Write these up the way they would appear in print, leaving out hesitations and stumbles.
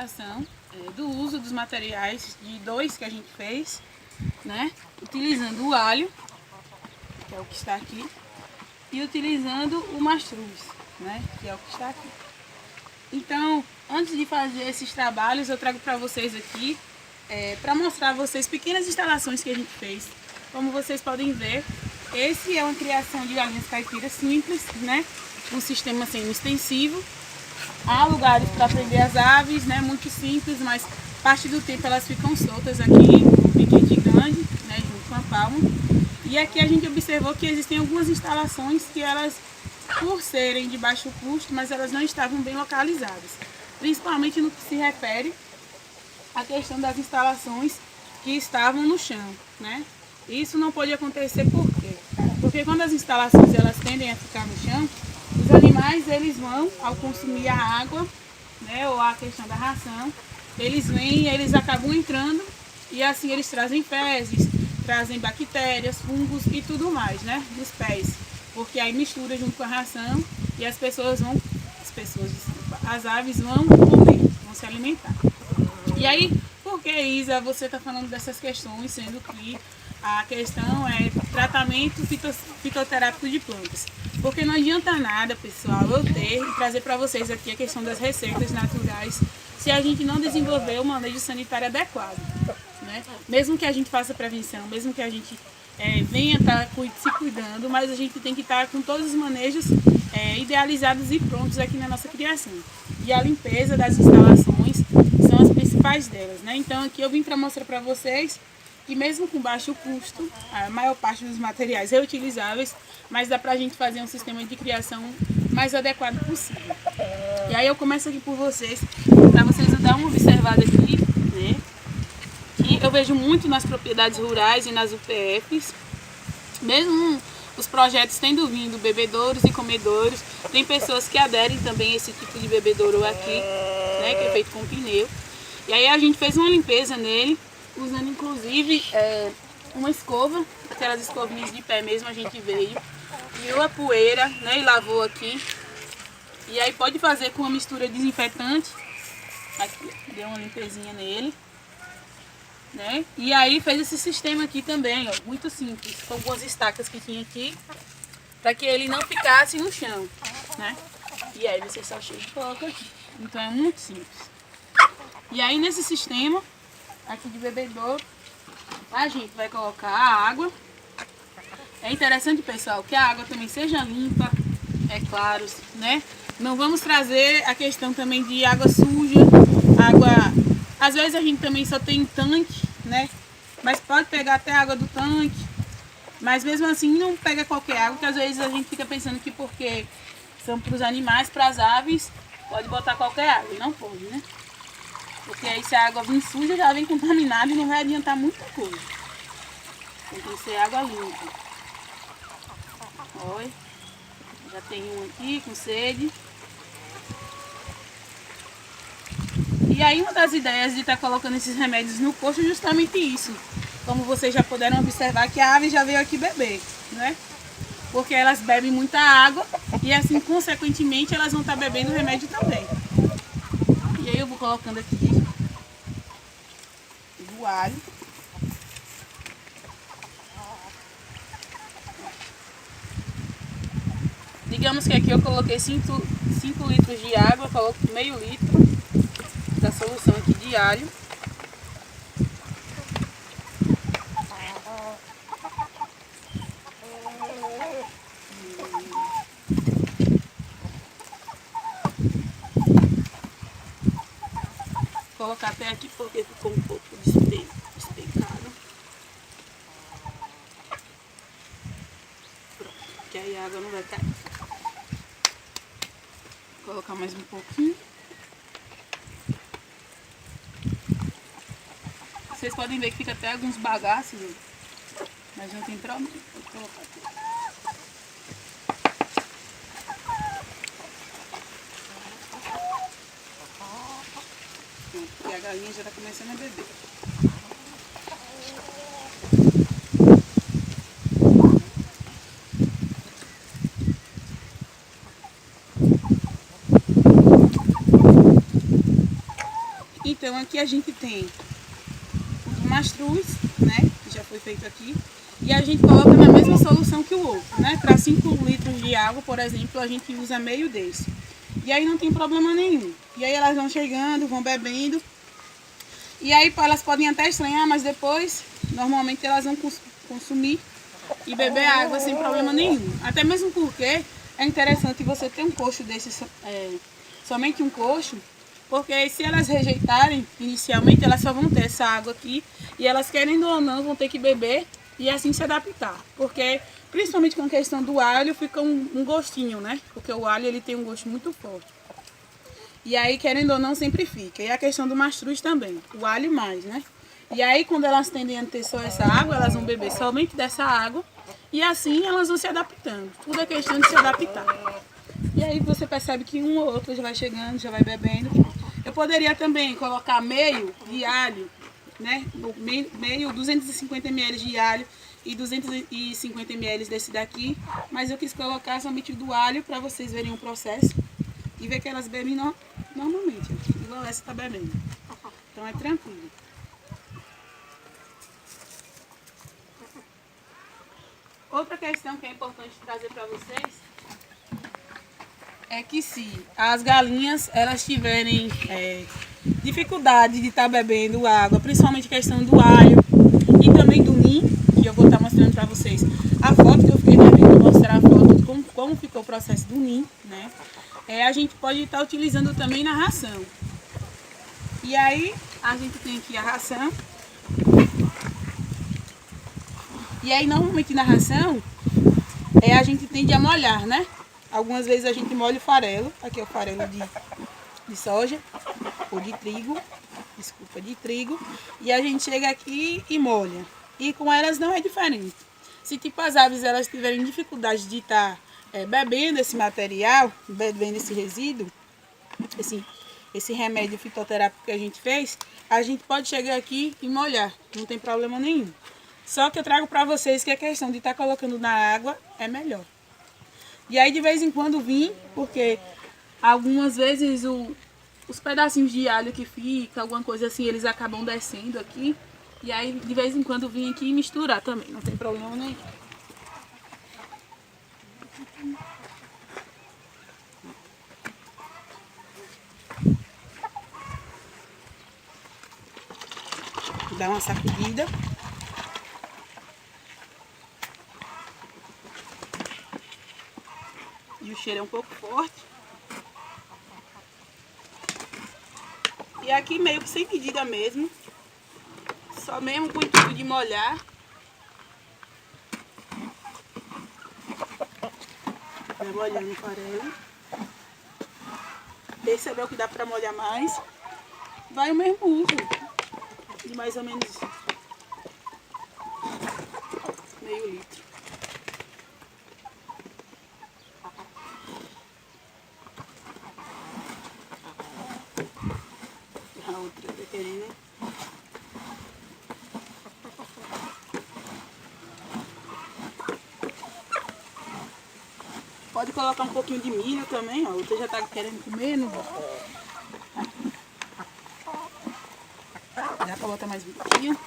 demonstração do uso dos materiais de dois que a gente fez, né? Utilizando o alho, que é o que está aqui, e utilizando o mastruz, né? Que é o que está aqui. Então, antes de fazer esses trabalhos, eu trago para vocês aqui, para mostrar a vocês pequenas instalações que a gente fez. Como vocês podem ver, esse é uma criação de galinhas caipiras simples, né? Um sistema semi-extensivo. Há lugares para prender as aves, né? Muito simples, mas parte do tempo elas ficam soltas aqui, no piquete grande, né? Junto com a palma. E aqui a gente observou que existem algumas instalações que elas, por serem de baixo custo, mas elas não estavam bem localizadas. Principalmente no que se refere à questão das instalações que estavam no chão, né? Isso não pode acontecer por quê? Porque quando as instalações elas tendem a ficar no chão, os animais eles vão, ao consumir a água, né, ou a questão da ração, eles vêm, eles acabam entrando e assim eles trazem fezes, trazem bactérias, fungos e tudo mais, né, nos pés. Porque aí mistura junto com a ração e as aves vão comer, vão se alimentar. E aí, por que, Isa, você está falando dessas questões, sendo que a questão é tratamento fitoterápico de plantas? Porque não adianta nada, pessoal, eu ter e trazer para vocês aqui a questão das receitas naturais se a gente não desenvolver o manejo sanitário adequado, né? Mesmo que a gente faça prevenção, mesmo que a gente venha estar se cuidando, mas a gente tem que estar com todos os manejos idealizados e prontos aqui na nossa criação. E a limpeza das instalações são as principais delas, né? Então aqui eu vim para mostrar para vocês que mesmo com baixo custo, a maior parte dos materiais reutilizáveis, mas dá pra gente fazer um sistema de criação mais adequado possível. E aí eu começo aqui por vocês, para vocês dar uma observada aqui, né? Que eu vejo muito nas propriedades rurais e nas UPFs, mesmo os projetos tendo vindo bebedouros e comedouros, tem pessoas que aderem também a esse tipo de bebedouro aqui, né? Que é feito com pneu. E aí a gente fez uma limpeza nele, usando inclusive uma escova, aquelas escovinhas de pé mesmo, a gente veio, viu a poeira, né, e lavou aqui. E aí pode fazer com uma mistura desinfetante, aqui, deu uma limpezinha nele, né? E aí fez esse sistema aqui também, ó, muito simples, com algumas estacas que tinha aqui, para que ele não ficasse no chão, né? E aí você só chega e coloca aqui. Então é muito simples. E aí nesse sistema aqui de bebedouro, a gente vai colocar a água. É interessante, pessoal, que a água também seja limpa, é claro, né? Não vamos trazer a questão também de água suja, água... Às vezes a gente também só tem tanque, né? Mas pode pegar até a água do tanque. Mas mesmo assim não pega qualquer água, porque às vezes a gente fica pensando que porque são para os animais, para as aves, pode botar qualquer água. E não pode, né? Porque aí se a água vir suja, já vem contaminada e não vai adiantar muita coisa. Tem que ser água limpa. Olha, já tem um aqui com sede. E aí uma das ideias de estar colocando esses remédios no coxo é justamente isso. Como vocês já puderam observar que a ave já veio aqui beber, né? Porque elas bebem muita água e assim, consequentemente, elas vão estar bebendo o remédio também. E aí eu vou colocando aqui o alho. Digamos que aqui eu coloquei 5 litros de água, eu coloco meio litro da solução aqui de alho. Vou colocar até aqui porque ficou um pouco despegado. Pronto, que aí a água não vai cair. Vou colocar mais um pouquinho. Vocês podem ver que fica até alguns bagaços, mas não tem problema. Vou colocar aqui. E a galinha já está começando a beber. Então aqui a gente tem o mastruz, né, que já foi feito aqui, e a gente coloca na mesma solução que o outro, né? Para 5 litros de água, por exemplo, a gente usa meio desse. E aí não tem problema nenhum. E aí elas vão chegando, vão bebendo. E aí elas podem até estranhar, mas depois, normalmente elas vão consumir e beber água sem problema nenhum. Até mesmo porque é interessante você ter um cocho desse, somente um cocho, porque se elas rejeitarem inicialmente, elas só vão ter essa água aqui e elas, querendo ou não, vão ter que beber e assim se adaptar. Porque, principalmente com a questão do alho, fica um gostinho, né? Porque o alho ele tem um gosto muito forte. E aí, querendo ou não, sempre fica. E a questão do mastruz também, o alho mais, né? E aí, quando elas tendem a ter só essa água, elas vão beber somente dessa água e assim elas vão se adaptando. Tudo é questão de se adaptar. E aí você percebe que um ou outro já vai chegando, já vai bebendo. Eu poderia também colocar meio de alho, né? Meio 250 ml de alho e 250 ml desse daqui, mas eu quis colocar somente do alho para vocês verem o processo e ver que elas bebem normalmente, igual essa tá bebendo. Então é tranquilo. Outra questão que é importante trazer para vocês é que se as galinhas elas tiverem dificuldade de estar bebendo água, principalmente questão do alho e também do ninho, que eu vou estar mostrando para vocês a foto que eu fiquei devendo mostrar a foto de como ficou o processo do ninho, né? A gente pode estar utilizando também na ração. E aí a gente tem aqui a ração. E aí normalmente na ração a gente tende a molhar, né? Algumas vezes a gente molha o farelo, aqui é o farelo de soja, ou de trigo, desculpa, de trigo, e a gente chega aqui e molha. E com elas não é diferente. Se tipo as aves elas tiverem dificuldade de estar bebendo esse material, bebendo esse resíduo, esse remédio fitoterápico que a gente fez, a gente pode chegar aqui e molhar, não tem problema nenhum. Só que eu trago para vocês que a questão de estar colocando na água é melhor. E aí de vez em quando vim, porque algumas vezes os pedacinhos de alho que fica, alguma coisa assim, eles acabam descendo aqui. E aí de vez em quando vim aqui e misturar também, não tem problema nenhum. Dá uma sacudida. E o cheiro é um pouco forte. E aqui meio que sem medida mesmo. Só mesmo com o intuito de molhar. Vai molhando o farelo. Percebeu que dá para molhar mais. Vai o mesmo uso. De mais ou menos meio litro. A outra pequenina. Pode colocar um pouquinho de milho também, ó. A outra já tá querendo comer, não? Dá pra botar mais um pouquinho.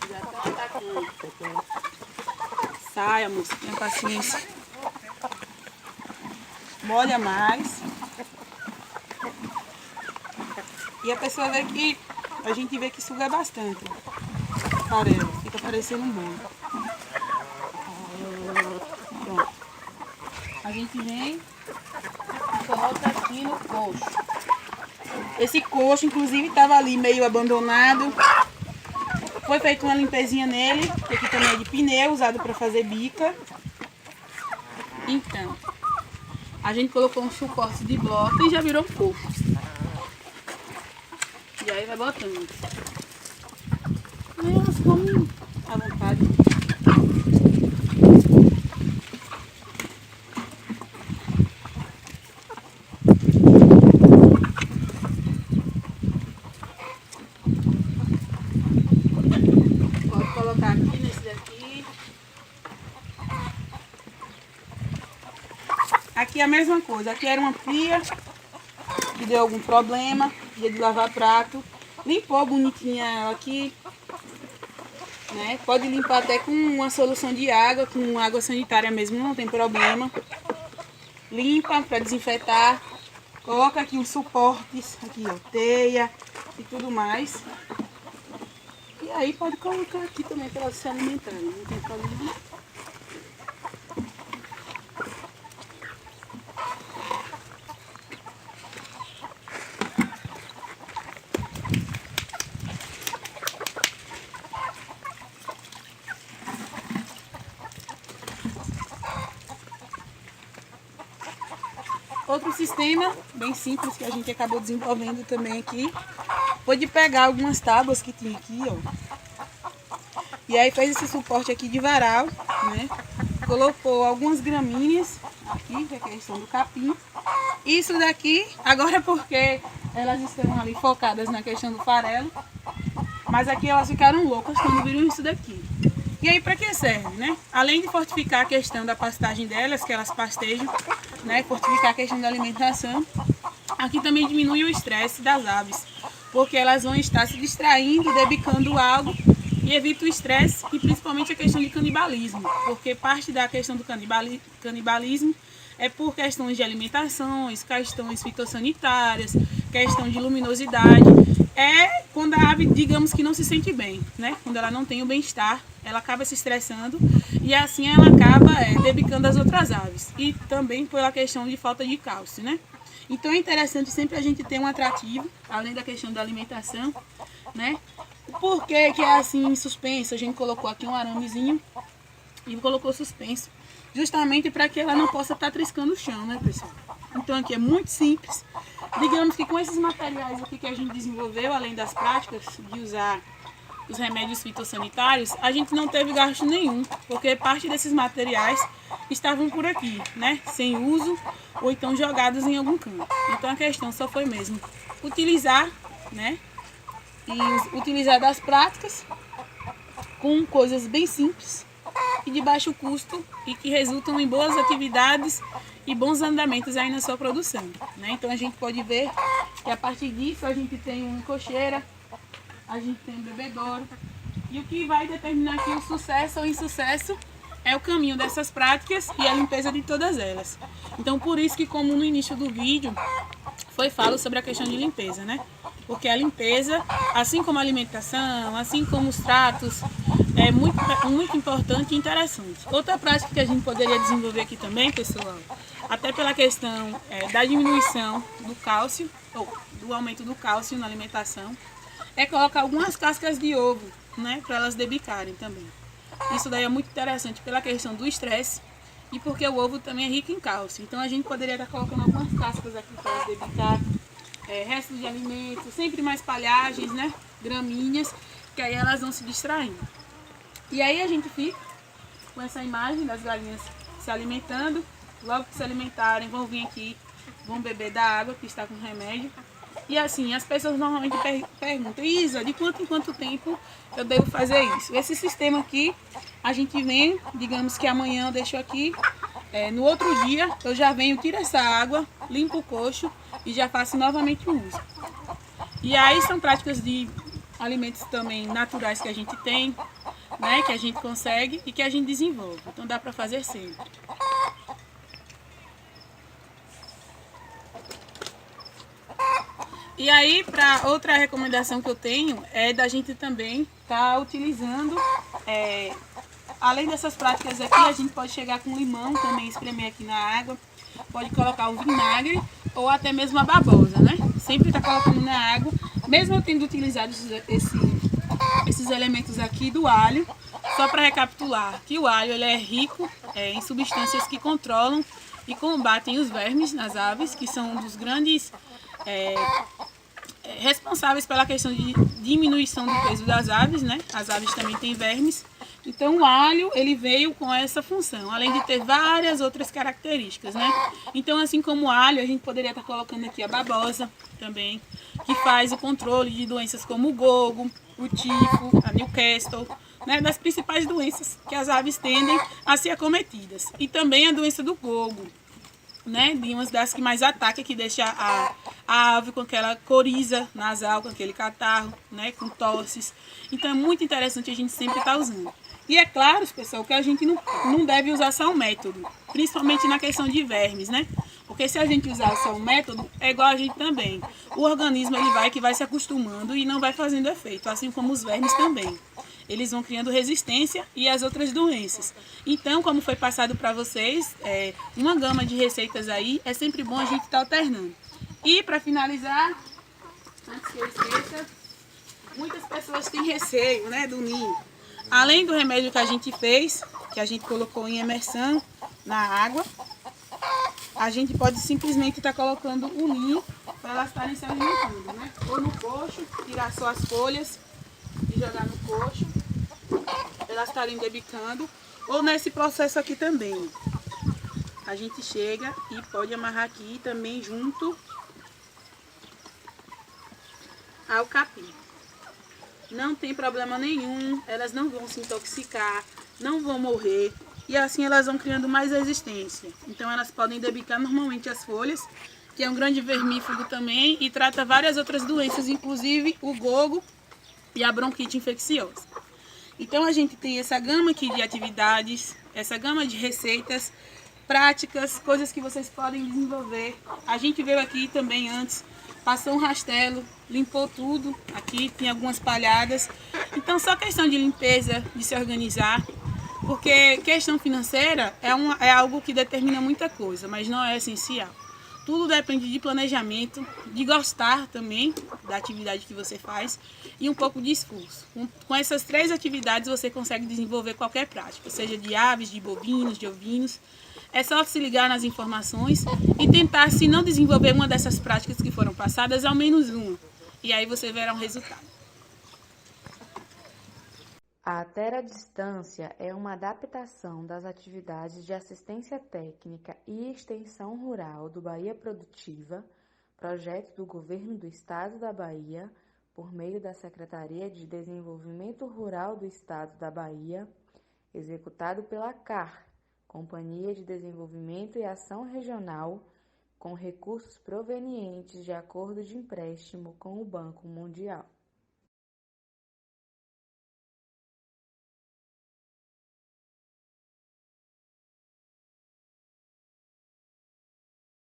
Já tá atacando. Saia, moça, tenha paciência. Molha mais. E a pessoa vê que, a gente vê que suga bastante. Farelo, fica parecendo um bolo. Pronto. A gente vem e coloca aqui no coxo. Esse coxo, inclusive, estava ali meio abandonado. Foi feita uma limpezinha nele, que aqui também é de pneu, usado para fazer bica. Então, a gente colocou um suporte de bloco e já virou um coxo. E aí vai botando. Aí elas comem à vontade. Pode colocar aqui nesse daqui. aqui a mesma coisa. Aqui era uma pia que deu algum problema, dia de lavar prato. Limpou bonitinha ela aqui, né? Pode limpar até com uma solução de água, com água sanitária mesmo, não tem problema. Limpa para desinfetar. Coloca aqui os suportes, aqui ó, teia e tudo mais. E aí pode colocar aqui também para elas se alimentarem, não tem problema. Outro sistema bem simples que a gente acabou desenvolvendo também aqui foi de pegar algumas tábuas que tinha aqui, ó. E aí fez esse suporte aqui de varal, né? Colocou algumas gramíneas aqui, que é a questão do capim. Isso daqui, agora porque elas estão ali focadas na questão do farelo, mas aqui elas ficaram loucas quando viram isso daqui. E aí para que serve, né? Além de fortificar a questão da pastagem delas, que elas pastejam, né? Fortificar a questão da alimentação, aqui também diminui o estresse das aves, porque elas vão estar se distraindo, debicando algo e evita o estresse e principalmente a questão de canibalismo, porque parte da questão do canibalismo é por questões de alimentações, questões fitossanitárias, questão de luminosidade. É quando a ave, digamos que não se sente bem, né? Quando ela não tem o bem-estar, ela acaba se estressando e assim ela acaba debicando as outras aves. E também pela questão de falta de cálcio, né? Então é interessante sempre a gente ter um atrativo, além da questão da alimentação, né? Por que que é assim suspenso? A gente colocou aqui um aramezinho e colocou suspenso, justamente para que ela não possa estar triscando o chão, né, pessoal? Então aqui é muito simples. Digamos que com esses materiais aqui que a gente desenvolveu, além das práticas de usar os remédios fitossanitários, a gente não teve gasto nenhum, porque parte desses materiais estavam por aqui, né? Sem uso ou então jogados em algum canto. Então a questão só foi mesmo utilizar, né? E utilizar das práticas com coisas bem simples e de baixo custo e que resultam em boas atividades e bons andamentos aí na sua produção, né? Então a gente pode ver que a partir disso a gente tem uma cocheira, a gente tem um bebedouro, e o que vai determinar aqui o sucesso ou insucesso é o caminho dessas práticas e a limpeza de todas elas. Então por isso que, como no início do vídeo falo sobre a questão de limpeza, né? Porque a limpeza, assim como a alimentação, assim como os tratos, é muito importante e interessante. Outra prática que a gente poderia desenvolver aqui também, pessoal, até pela questão da diminuição do cálcio, ou do aumento do cálcio na alimentação, é colocar algumas cascas de ovo, né, para elas debicarem também. Isso daí é muito interessante pela questão do estresse e porque o ovo também é rico em cálcio. Então a gente poderia estar colocando algumas cascas aqui para elas debicarem, restos de alimentos, sempre mais palhagens, né, gramíneas, que aí elas vão se distraindo. E aí a gente fica com essa imagem das galinhas se alimentando. Logo que se alimentarem, vão vir aqui, vão beber da água que está com remédio. E assim, as pessoas normalmente perguntam: Isa, de quanto em quanto tempo eu devo fazer isso? Esse sistema aqui, a gente vem, digamos que amanhã eu deixo aqui, no outro dia eu já venho, tiro essa água, limpo o coxo e já faço novamente o uso. E aí são práticas de alimentos também naturais que a gente tem, né, que a gente consegue e que a gente desenvolve. Então dá para fazer sempre. E aí, para outra recomendação que eu tenho é da gente também estar utilizando, além dessas práticas aqui, a gente pode chegar com limão também, espremer aqui na água, pode colocar o vinagre ou até mesmo a babosa, né? Sempre tá colocando na água, mesmo eu tendo utilizado esses elementos aqui do alho, só para recapitular que o alho ele é rico em substâncias que controlam e combatem os vermes nas aves, que são um dos grandes responsáveis pela questão de diminuição do peso das aves, né? As aves também têm vermes. Então o alho ele veio com essa função, além de ter várias outras características, né? Então assim como o alho, a gente poderia estar colocando aqui a babosa também, que faz o controle de doenças como o gogo, o tifo, a Newcastle, né? Das principais doenças que as aves tendem a ser acometidas. E também a doença do gogo. né, de umas das que mais ataca, que deixa a ave com aquela coriza nasal, com aquele catarro, né, com tosses. Então é muito interessante a gente sempre estar usando. E é claro, pessoal, que a gente não deve usar só um método, principalmente na questão de vermes, né? Porque se a gente usar só um método, é igual a gente também. O organismo ele vai se acostumando e não vai fazendo efeito, assim como os vermes também. Eles vão criando resistência e as outras doenças. Então, como foi passado para vocês, uma gama de receitas aí, é sempre bom a gente estar alternando. E para finalizar, antes que eu esqueça, muitas pessoas têm receio, né, do ninho. Além do remédio que a gente fez, que a gente colocou em imersão na água, a gente pode simplesmente estar colocando o ninho para elas estarem se alimentando, né? Ou no coxo, tirar só as folhas e jogar no coxo, elas estarem debicando, ou nesse processo aqui também. A gente chega e pode amarrar aqui também junto ao capim. Não tem problema nenhum, elas não vão se intoxicar, não vão morrer e assim elas vão criando mais resistência. Então elas podem debicar normalmente as folhas, que é um grande vermífugo também e trata várias outras doenças, inclusive o gogo e a bronquite infecciosa. Então a gente tem essa gama aqui de atividades, essa gama de receitas, práticas, coisas que vocês podem desenvolver. A gente veio aqui também antes, passou um rastelo, limpou tudo, aqui tem algumas palhadas. Então só questão de limpeza, de se organizar, porque questão financeira é algo que determina muita coisa, mas não é essencial. Tudo depende de planejamento, de gostar também da atividade que você faz e um pouco de esforço. Com essas 3 atividades você consegue desenvolver qualquer prática, seja de aves, de bovinos, de ovinos. É só se ligar nas informações e tentar, se não desenvolver uma dessas práticas que foram passadas, ao menos uma. E aí você verá um resultado. A Terra à Distância é uma adaptação das atividades de assistência técnica e extensão rural do Bahia Produtiva, projeto do Governo do Estado da Bahia, por meio da Secretaria de Desenvolvimento Rural do Estado da Bahia, executado pela CAR, Companhia de Desenvolvimento e Ação Regional, com recursos provenientes de acordo de empréstimo com o Banco Mundial.